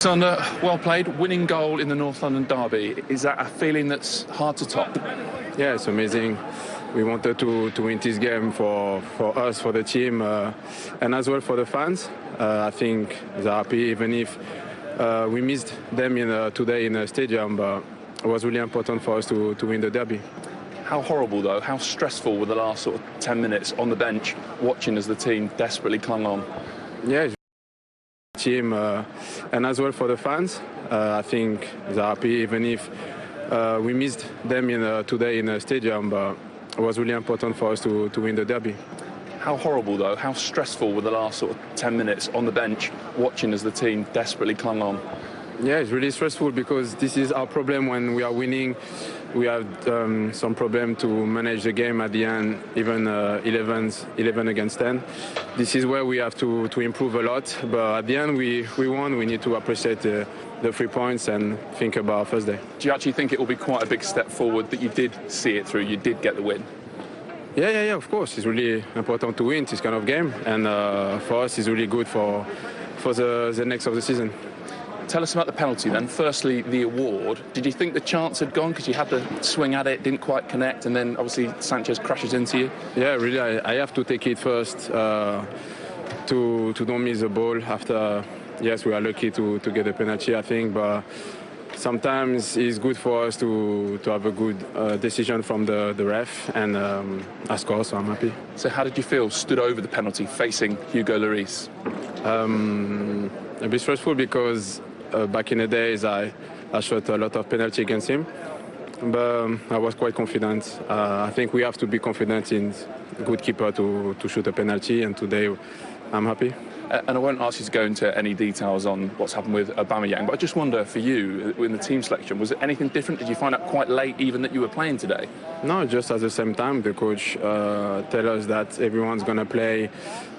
Sander, well played, winning goal in the North London derby. Is that a feeling that's hard to top? Yeah, it's amazing. We wanted to win this game for us, for the team, and as well for the fans. I think they're happy, even if we missed them today in the stadium, but it was really important for us to win the derby. How horrible, though, how stressful were the last sort of 10 minutes on the bench, watching as the team desperately clung on? Yeah, team, and as well for the fans. I think they're happy, even if we missed them today in the stadium, but it was really important for us to win the derby. How horrible, though, how stressful were the last sort of 10 minutes on the bench, watching as the team desperately clung on? Yeah, it's really stressful because this is our problem when we are winning. We have some problem to manage the game at the end, even 11 against 10. This is where we have to improve a lot. But at the end, we won. We need to appreciate the 3 points and think about Thursday. Do you actually think it will be quite a big step forward that you did see it through, you did get the win? Yeah, of course. It's really important to win this kind of game. And for us, it's really good for the next of the season. Tell us about the penalty then. Firstly, the award. Did you think the chance had gone because you had to swing at it, didn't quite connect, and then obviously Sanchez crashes into you? Yeah, really, I have to take it first to don't miss the ball. After, yes, we are lucky to get the penalty, I think, but sometimes it's good for us to have a good decision from the ref, and I score, so I'm happy. So how did you feel, stood over the penalty, facing Hugo Lloris? A bit stressful because back in the days, I shot a lot of penalty against him, but I was quite confident. I think we have to be confident in good keeper to shoot a penalty, and today I'm happy. And I won't ask you to go into any details on what's happened with Aubameyang, but I just wonder, for you, in the team selection, was it anything different? Did you find out quite late even that you were playing today? No, just at the same time. The coach tell us that everyone's going to play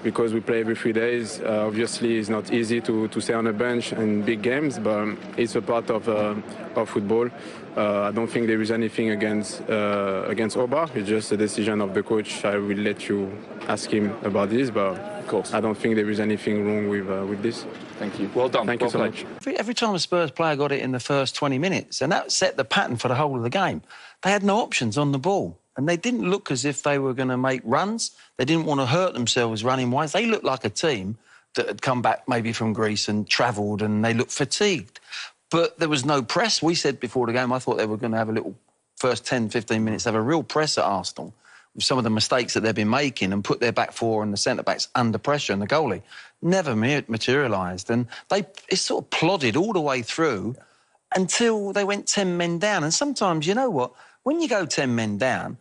because we play every 3 days. Obviously, it's not easy to stay on the bench in big games, but it's a part of football. I don't think there is anything against Oba. It's just a decision of the coach. I will let you ask him about this, but of course, I don't think there is anything wrong with this. Thank you. Well done. Thank you so much. Every time a Spurs player got it in the first 20 minutes, and that set the pattern for the whole of the game. They had no options on the ball, and they didn't look as if they were going to make runs. They didn't want to hurt themselves running wise. They looked like a team that had come back maybe from Greece and travelled, and they looked fatigued. But there was no press. We said before the game, I thought they were going to have a little first 10, 15 minutes, have a real press at Arsenal with some of the mistakes that they've been making and put their back four and the centre-backs under pressure, and the goalie never materialised. And it sort of plodded all the way through until they went 10 men down. And sometimes, you know what, when you go 10 men down,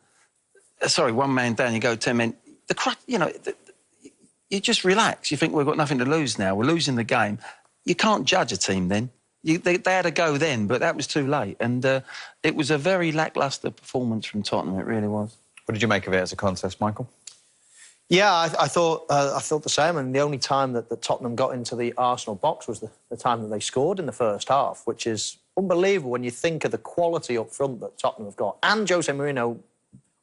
sorry, 1 man down, you go 10 men, you just relax. You think, we've got nothing to lose now. We're losing the game. You can't judge a team then. They had a go then, but that was too late. And it was a very lacklustre performance from Tottenham, it really was. What did you make of it as a contest, Michael? Yeah, I thought the same, and the only time that Tottenham got into the Arsenal box was the time that they scored in the first half, which is unbelievable when you think of the quality up front that Tottenham have got. And Jose Mourinho,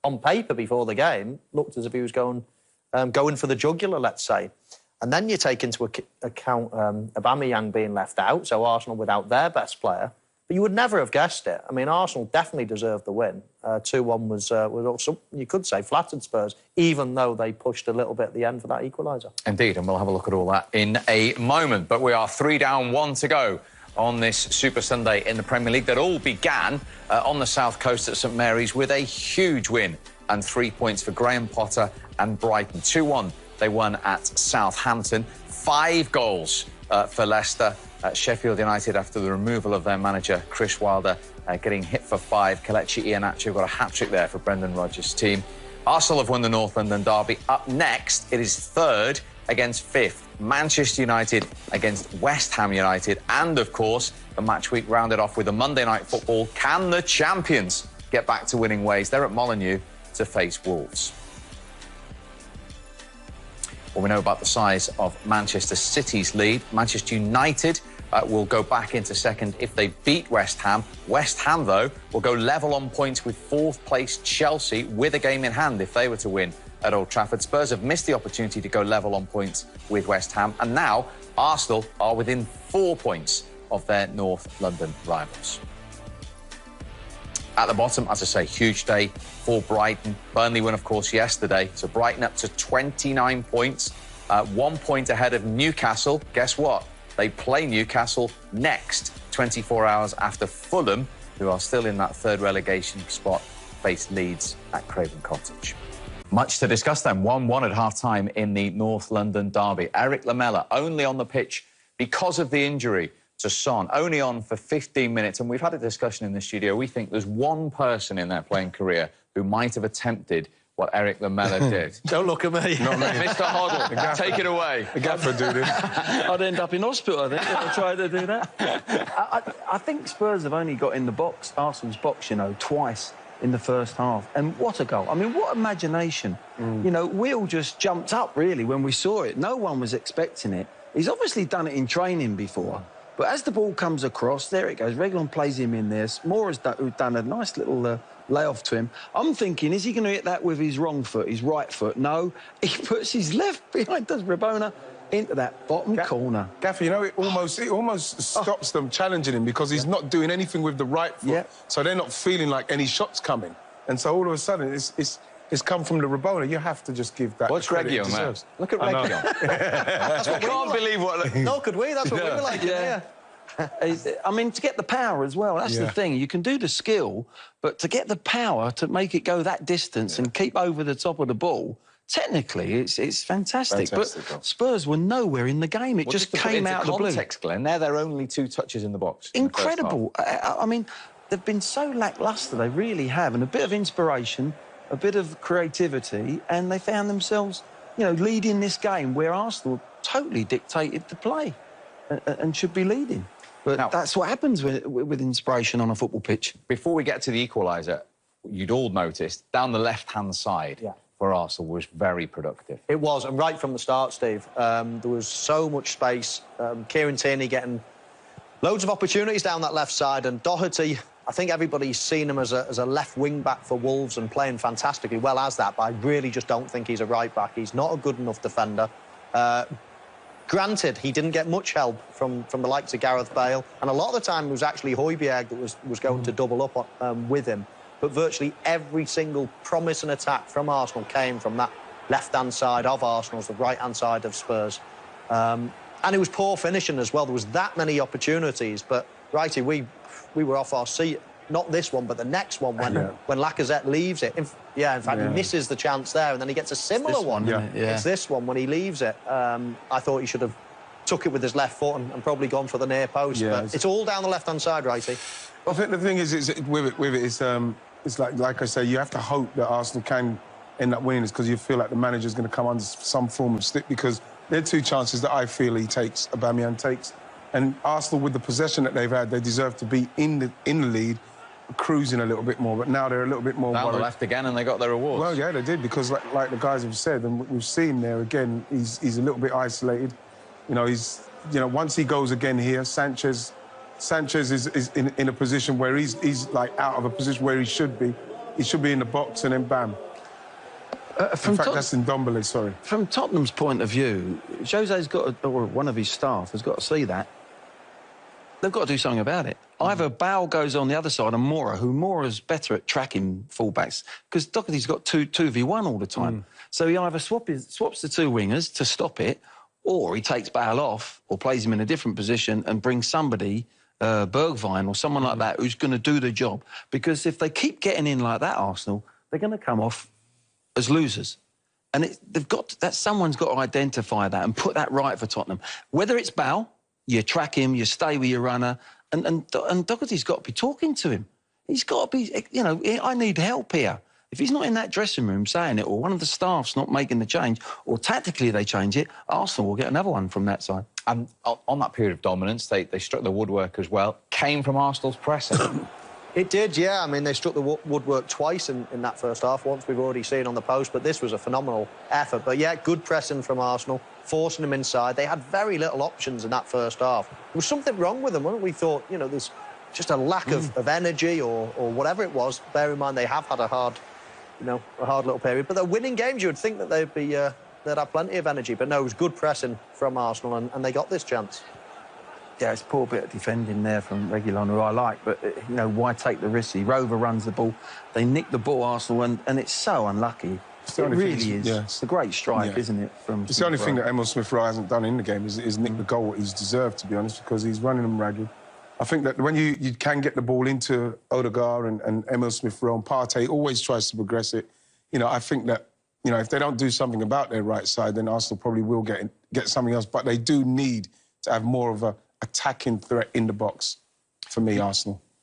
on paper before the game, looked as if he was going for the jugular, let's say. And then you take into account Aubameyang being left out, so Arsenal without their best player. But you would never have guessed it. I mean, Arsenal definitely deserved the win. 2-1 was also, you could say, flattered Spurs, even though they pushed a little bit at the end for that equaliser. Indeed, and we'll have a look at all that in a moment. But we are 3 down, 1 to go on this Super Sunday in the Premier League that all began on the South Coast at St Mary's with a huge win and 3 points for Graham Potter and Brighton. 2-1. They won at Southampton. 5 goals for Leicester. Sheffield United, after the removal of their manager, Chris Wilder, getting hit for 5. Kelechi Iheanacho got a hat-trick there for Brendan Rodgers' team. Arsenal have won the North London derby. Up next, it is 3rd against 5th. Manchester United against West Ham United. And, of course, the match week rounded off with a Monday Night Football. Can the champions get back to winning ways? They're at Molineux to face Wolves. Well, we know about the size of Manchester City's lead. Manchester United will go back into second if they beat West Ham. West Ham, though, will go level on points with 4th-place Chelsea with a game in hand if they were to win at Old Trafford. Spurs have missed the opportunity to go level on points with West Ham, and now Arsenal are within 4 points of their North London rivals. At the bottom, as I say, huge day for Brighton. Burnley won, of course, yesterday. So Brighton up to 29 points, 1 point ahead of Newcastle. Guess what? They play Newcastle next, 24 hours after Fulham, who are still in that third relegation spot, face Leeds at Craven Cottage. Much to discuss then. 1-1 at half-time in the North London derby. Eric Lamela only on the pitch because of the injury to Son, only on for 15 minutes. And we've had a discussion in the studio. We think there's one person in their playing career who might have attempted what Eric Lamela did. Don't look at me. Not me. Mr. Hoddle, take it away. The gaffer do this. I'd end up in hospital, I think, if I tried to do that. I think Spurs have only got in the box, Arsenal's box, you know, twice in the first half. And what a goal. I mean, what imagination. You know, we all just jumped up, really, when we saw it. No one was expecting it. He's obviously done it in training before. But as the ball comes across, there it goes. Reguilon plays him in there. Moura's done a nice little layoff to him. I'm thinking, is he going to hit that with his wrong foot, his right foot? No. He puts his left behind, does Rabona, into that bottom corner. Gaffer, you know, it almost stops them challenging him because he's not doing anything with the right foot. Yeah. So they're not feeling like any shots coming. And so all of a sudden, it's come from the Rabona. You have to just give that. What's Reguilon, man? Look at Reguilon. That's what we Can't believe what... No, could we? That's what we were like. Yeah. I mean, to get the power as well, that's the thing. You can do the skill, but to get the power to make it go that distance and keep over the top of the ball, technically, it's fantastic. But Spurs were nowhere in the game. It just came out of the blue. Context, Glenn, they're their only 2 touches in the box. Incredible. I mean, they've been so lacklustre, they really have, and a bit of inspiration, a bit of creativity, and they found themselves, you know, leading this game where Arsenal totally dictated the play and should be leading. But now, that's what happens with inspiration on a football pitch. Before we get to the equaliser, you'd all noticed down the left-hand side for Arsenal was very productive. It was, and right from the start, Steve. There was so much space. Kieran Tierney getting loads of opportunities down that left side, and Doherty, I think everybody's seen him as a left wing-back for Wolves and playing fantastically well as that, but I really just don't think he's a right-back. He's not a good enough defender. Granted, he didn't get much help from the likes of Gareth Bale, and a lot of the time it was actually Højbjerg that was going to double up with him. But virtually every single promise and attack from Arsenal came from that left-hand side of Arsenal's, the right-hand side of Spurs. And it was poor finishing as well. There was that many opportunities, but, righty, we were off our seat. Not this one, but the next one when Lacazette leaves it. In fact, he misses the chance there, and then he gets a similar one. It's this one when he leaves it. I thought he should have took it with his left foot and probably gone for the near post. But it's all down the left-hand side, righty. I think the thing is with it, it's like I say, you have to hope that Arsenal can end up winning this because you feel like the manager's going to come under some form of stick because there are 2 chances that I feel Aubameyang takes. And Arsenal, with the possession that they've had, they deserve to be in the lead, cruising a little bit more, but now they're a little bit more down worried. The left again, and they got their rewards. Well, yeah, they did, because like the guys have said, and we've seen there again, he's a little bit isolated. You know, once he goes again here, Sanchez is in a position where he's like out of a position where he should be. He should be in the box, and then bam. In fact, that's in Ndombele, sorry. From Tottenham's point of view, Jose's got, or one of his staff has got to see that. They've got to do something about it. Either Bale goes on the other side and Moura's better at tracking fullbacks because Doherty's got 2v1 all the time. So he either swaps the 2 wingers to stop it, or he takes Bale off or plays him in a different position and brings somebody, Bergwijn or someone like that, who's going to do the job. Because if they keep getting in like that, Arsenal, they're going to come off as losers. And someone's got to identify that and put that right for Tottenham. Whether it's Bale, you track him, you stay with your runner, and Doherty's got to be talking to him. He's got to be, you know, I need help here. If he's not in that dressing room saying it, or one of the staff's not making the change, or tactically they change it, Arsenal will get another one from that side. And on that period of dominance, they struck the woodwork as well. Came from Arsenal's pressing. It did, yeah. I mean, they struck the woodwork twice in that first half. Once we've already seen on the post, but this was a phenomenal effort. But, yeah, good pressing from Arsenal, forcing them inside. They had very little options in that first half. There was something wrong with them, wasn't it? We thought, you know, there's just a lack of energy or whatever it was. Bear in mind, they have had a hard little period. But they're winning games. You would think that they'd have plenty of energy. But, no, it was good pressing from Arsenal, and they got this chance. Yeah, it's a poor bit of defending there from Reguilon, who I like, but, you know, why take the risk? Rover runs the ball. They nick the ball, Arsenal, and it's so unlucky. It really is. Yeah. It's a great strike, isn't it? It's the only thing that Emil Smith-Rowe hasn't done in the game is nick the goal he's deserved, to be honest, because he's running them ragged. I think that when you can get the ball into Odegaard and Emil Smith-Rowe, and Partey always tries to progress it, you know, I think that, you know, if they don't do something about their right side, then Arsenal probably will get something else. But they do need to have more of a attacking threat in the box, for me, Arsenal.